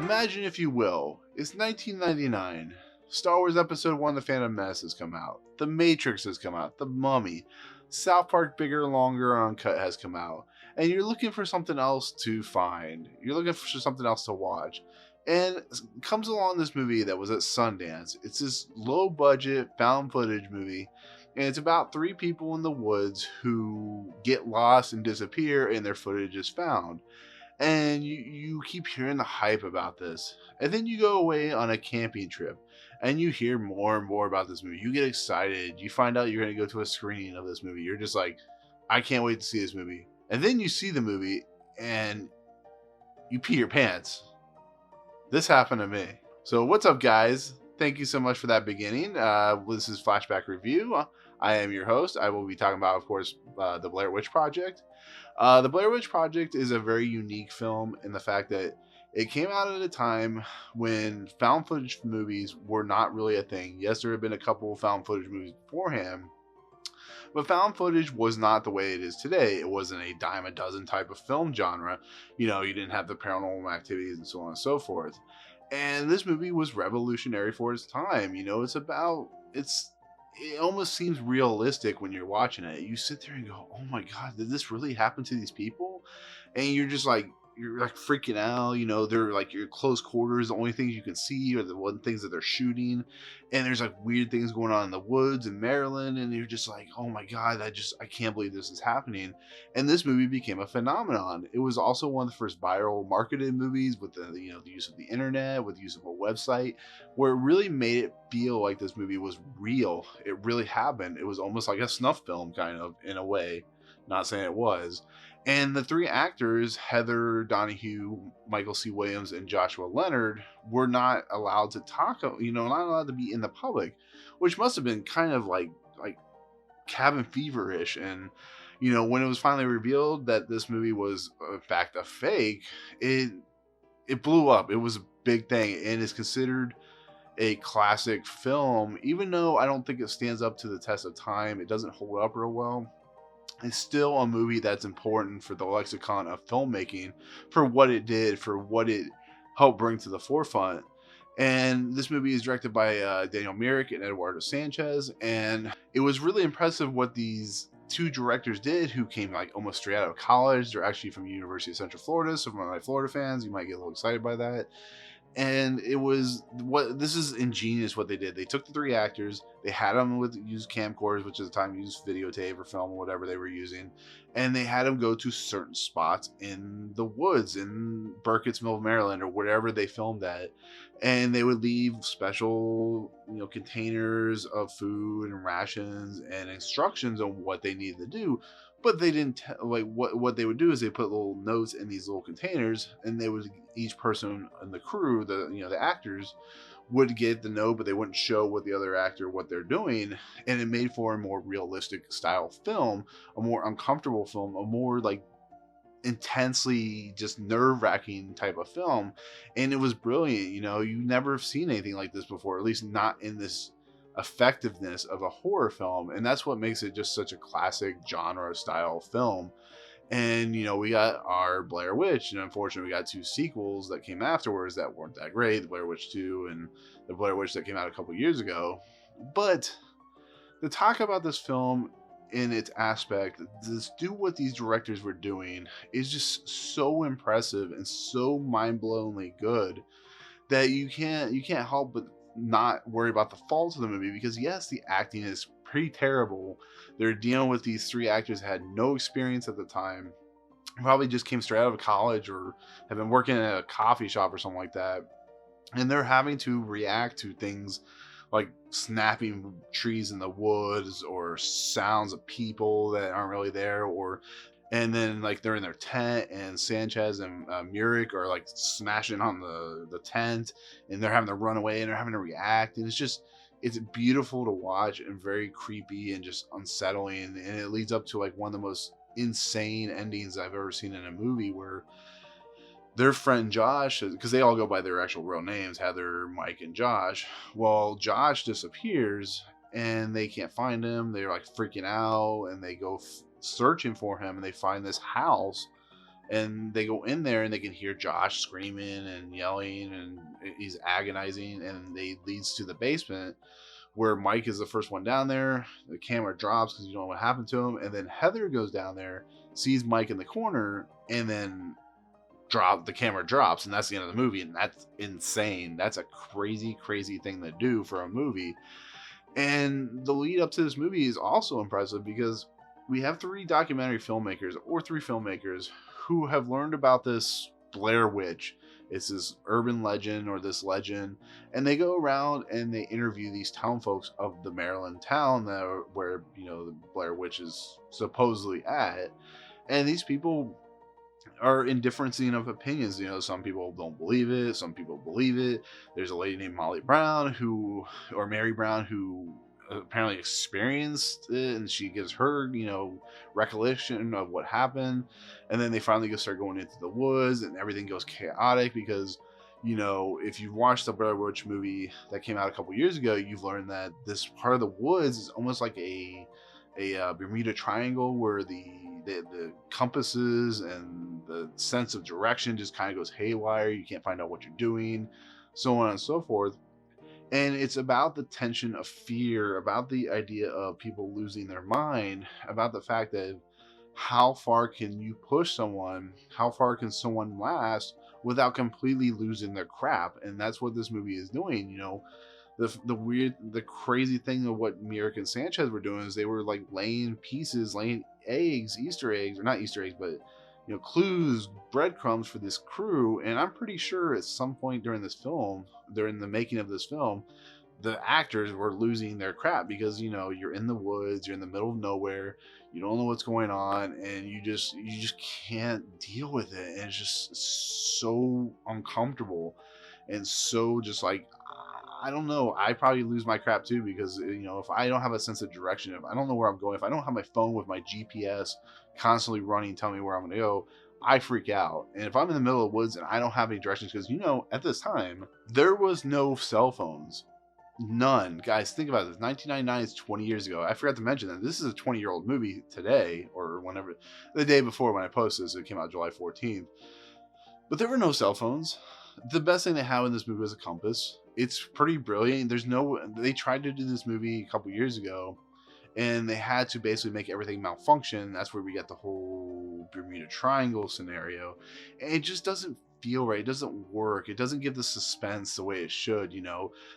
Imagine, if you will, it's 1999. Star Wars Episode 1 The Phantom Menace has come out. The Matrix has come out. The Mummy. South Park Bigger, Longer, Uncut has come out. And you're looking for something else to find. You're looking for something else to watch. And comes along this movie that was at Sundance. It's this low budget found footage movie. And it's about three people in the woods who get lost and disappear, and their footage is found. And you keep hearing the hype about this, and then you go away on a camping trip and you hear more and more about this movie. You get excited, you find out you're going to go to a screening of this movie. You're just like, I can't wait to see this movie. And then you see the movie and you pee your pants. This happened to me. So what's up, guys? Thank you so much for that beginning. This is Flashback Review. I am your host. I will be talking about, of course, the Blair Witch Project. The Blair Witch Project is a very unique film in the fact that it came out at a time when found footage movies were not really a thing. Yes, there had been a couple of found footage movies beforehand, but found footage was not the way it is today. It wasn't a dime a dozen type of film genre. You didn't have the paranormal activities and so on and so forth. And this movie was revolutionary for its time. It almost seems realistic when you're watching it. You sit there and go, oh my God, did this really happen to these people? And you're freaking out. They're like your close quarters. The only things you can see are the one things that they're shooting. And there's like weird things going on in the woods in Maryland. And you're just like, oh my God, I can't believe this is happening. And this movie became a phenomenon. It was also one of the first viral marketed movies with the use of the internet, with the use of a website, where it really made it feel like this movie was real. It really happened. It was almost like a snuff film, kind of, in a way. Not saying it was. And the three actors, Heather Donahue, Michael C. Williams, and Joshua Leonard, were not allowed to talk, not allowed to be in the public, which must have been kind of like cabin fever-ish. And, when it was finally revealed that this movie was, in fact, a fake, it blew up. It was a big thing and is considered a classic film, even though I don't think it stands up to the test of time. It doesn't hold up real well. It's still a movie that's important for the lexicon of filmmaking, for what it did, for what it helped bring to the forefront. And this movie is directed by Daniel Myrick and Eduardo Sanchez. And it was really impressive what these two directors did, who came like almost straight out of college. They're actually from the University of Central Florida. So for my Florida fans, you might get a little excited by that. And this is ingenious what they did. They took the three actors, they had them use camcorders, which at the time used videotape or film or whatever they were using, and they had them go to certain spots in the woods in Burkittsville, Maryland, or wherever they filmed at, and they would leave special containers of food and rations and instructions on what they needed to do. But they didn't what they would do is they put little notes in these little containers, and they would, each person in the crew, the actors, would get the note, but they wouldn't show what the other actor what they're doing. And it made for a more realistic style film, a more uncomfortable film, a more like intensely just nerve-wracking type of film. And it was brilliant. You never have seen anything like this before, at least not in this effectiveness of a horror film. And that's what makes it just such a classic genre style film. And we got our Blair Witch, and unfortunately we got two sequels that came afterwards that weren't that great, the Blair Witch 2 and the Blair Witch that came out a couple years ago. But to talk about this film in its aspect, to do what these directors were doing is just so impressive and so mind-blowingly good that you can't help but not worry about the faults of the movie. Because yes, the acting is pretty terrible. They're dealing with these three actors that had no experience at the time, probably just came straight out of college or have been working at a coffee shop or something like that, and they're having to react to things like snapping trees in the woods or sounds of people that aren't really there, and then like they're in their tent and Sanchez and Myrick are like smashing on the tent, and they're having to run away and they're having to react. And it's beautiful to watch and very creepy and just unsettling. And it leads up to like one of the most insane endings I've ever seen in a movie, where their friend Josh, because they all go by their actual real names, Heather, Mike, and Josh. Well, Josh disappears and they can't find him. They're like freaking out, and they go searching for him, and they find this house, And they go in there and they can hear Josh screaming and yelling, and he's agonizing, and they leads to the basement where Mike is the first one down there. The camera drops because you don't know what happened to him, and then Heather goes down there, sees Mike in the corner, and then the camera drops, and that's the end of the movie. And that's insane. That's a crazy thing to do for a movie. And the lead up to this movie is also impressive because we have three filmmakers who have learned about this Blair Witch. It's this urban legend or this legend, and they go around and they interview these town folks of the Maryland town where the Blair Witch is supposedly at. And these people are in differencing of opinions. Some people don't believe it, some people believe it. There's a lady named Mary Brown who apparently experienced it, and she gives her recollection of what happened. And then they finally start going into the woods, and everything goes chaotic because if you've watched the Blair Witch movie that came out a couple years ago, you've learned that this part of the woods is almost like a Bermuda Triangle, where the compasses and the sense of direction just kind of goes haywire. You can't find out what you're doing, so on and so forth. And it's about the tension of fear, about the idea of people losing their mind, about the fact that how far can you push someone, how far can someone last without completely losing their crap. And that's what this movie is doing. The crazy thing of what Myrick and Sanchez were doing is they were like laying eggs, Easter eggs, or not Easter eggs, but clues, breadcrumbs for this crew. And I'm pretty sure at some point during the making of this film, the actors were losing their crap because you're in the woods, you're in the middle of nowhere, you don't know what's going on, and you just can't deal with it. And it's just so uncomfortable and so just like, I don't know. I probably lose my crap too because if I don't have a sense of direction, if I don't know where I'm going, if I don't have my phone with my GPS constantly running, telling me where I'm going to go, I freak out. And if I'm in the middle of the woods and I don't have any directions, because at this time there was no cell phones, none. Guys, think about this. 1999 is 20 years ago. I forgot to mention that this is a 20-year-old movie today, or whenever the day before when I posted this, it came out July 14th. But there were no cell phones. The best thing they have in this movie is a compass. It's pretty brilliant. They tried to do this movie a couple years ago, and they had to basically make everything malfunction. That's where we get the whole Bermuda Triangle scenario. And it just doesn't feel right. It doesn't work. It doesn't give the suspense the way it should.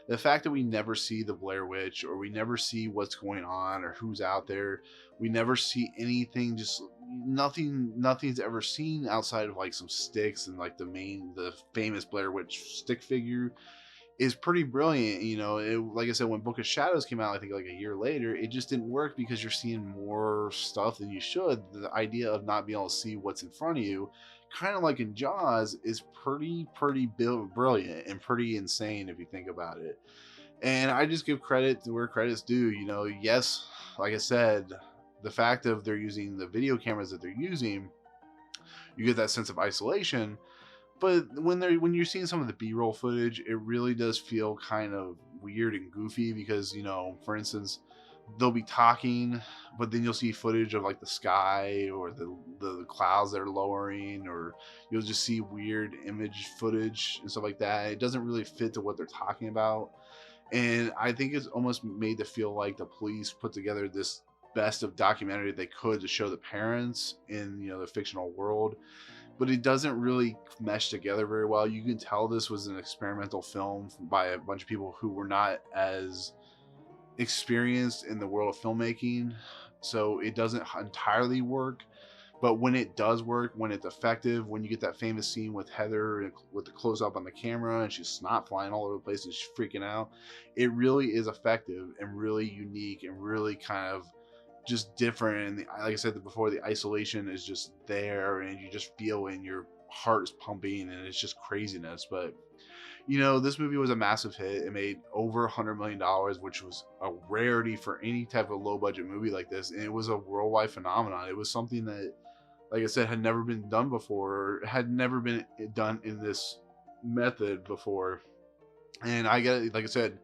The fact that we never see the Blair Witch, or we never see what's going on or who's out there. We never see anything, just nothing's ever seen outside of like some sticks and like the famous Blair Witch stick figure is pretty brilliant. Like I said, when Book of Shadows came out, I think like a year later, it just didn't work because you're seeing more stuff than you should. The idea of not being able to see what's in front of you, kind of like in Jaws, is pretty brilliant and pretty insane if you think about it. And I just give credit to where credit's due. Yes, like I said, the fact of they're using the video cameras that they're using, you get that sense of isolation. But when you're seeing some of the B-roll footage, it really does feel kind of weird and goofy because, for instance, they'll be talking, but then you'll see footage of like the sky or the clouds that are lowering, or you'll just see weird image footage and stuff like that. It doesn't really fit to what they're talking about. And I think it's almost made to feel like the police put together this best of documentary they could to show the parents in the fictional world, but it doesn't really mesh together very well. You can tell this was an experimental film by a bunch of people who were not as experienced in the world of filmmaking, so it doesn't entirely work. But when it does work, when it's effective, when you get that famous scene with Heather with the close up on the camera and she's snot flying all over the place and she's freaking out, it really is effective and really unique and really kind of just different. And like I said before, the isolation is just there and you just feel in your heart is pumping and it's just craziness. But this movie was a massive hit. It made over $100 million, which was a rarity for any type of low budget movie like this. And it was a worldwide phenomenon. It was something that, like I said, had never been done before, had never been done in this method before. And I get it, like I said,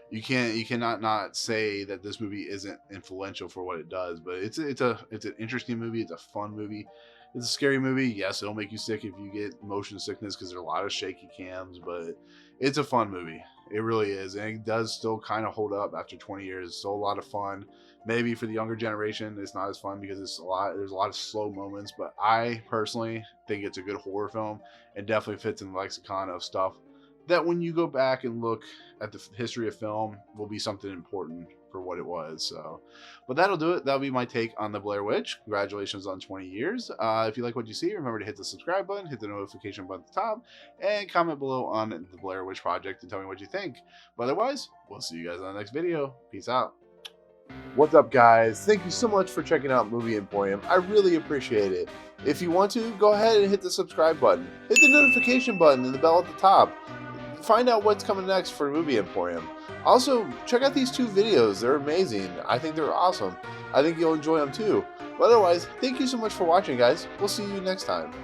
you cannot not say that this movie isn't influential for what it does. But it's an interesting movie. It's a fun movie. It's a scary movie. Yes, it'll make you sick if you get motion sickness because there's a lot of shaky cams, but it's a fun movie. It really is. And it does still kind of hold up after 20 years. It's still a lot of fun. Maybe for the younger generation, it's not as fun because there's a lot of slow moments, but I personally think it's a good horror film and definitely fits in the lexicon of stuff that when you go back and look at the history of film will be something important for what it was. So, but that'll do it. That'll be my take on the Blair Witch. Congratulations on 20 years. If you like what you see, remember to hit the subscribe button, hit the notification button at the top, and comment below on the Blair Witch Project and tell me what you think. But otherwise, we'll see you guys on the next video. Peace out. What's up, guys? Thank you so much for checking out Movie Emporium. I really appreciate it. If you want to, go ahead and hit the subscribe button. Hit the notification button and the bell at the top. Find out what's coming next for Movie Emporium. Also, check out these 2 videos. They're amazing. I think they're awesome. I think you'll enjoy them too. But otherwise, thank you so much for watching, guys. We'll see you next time.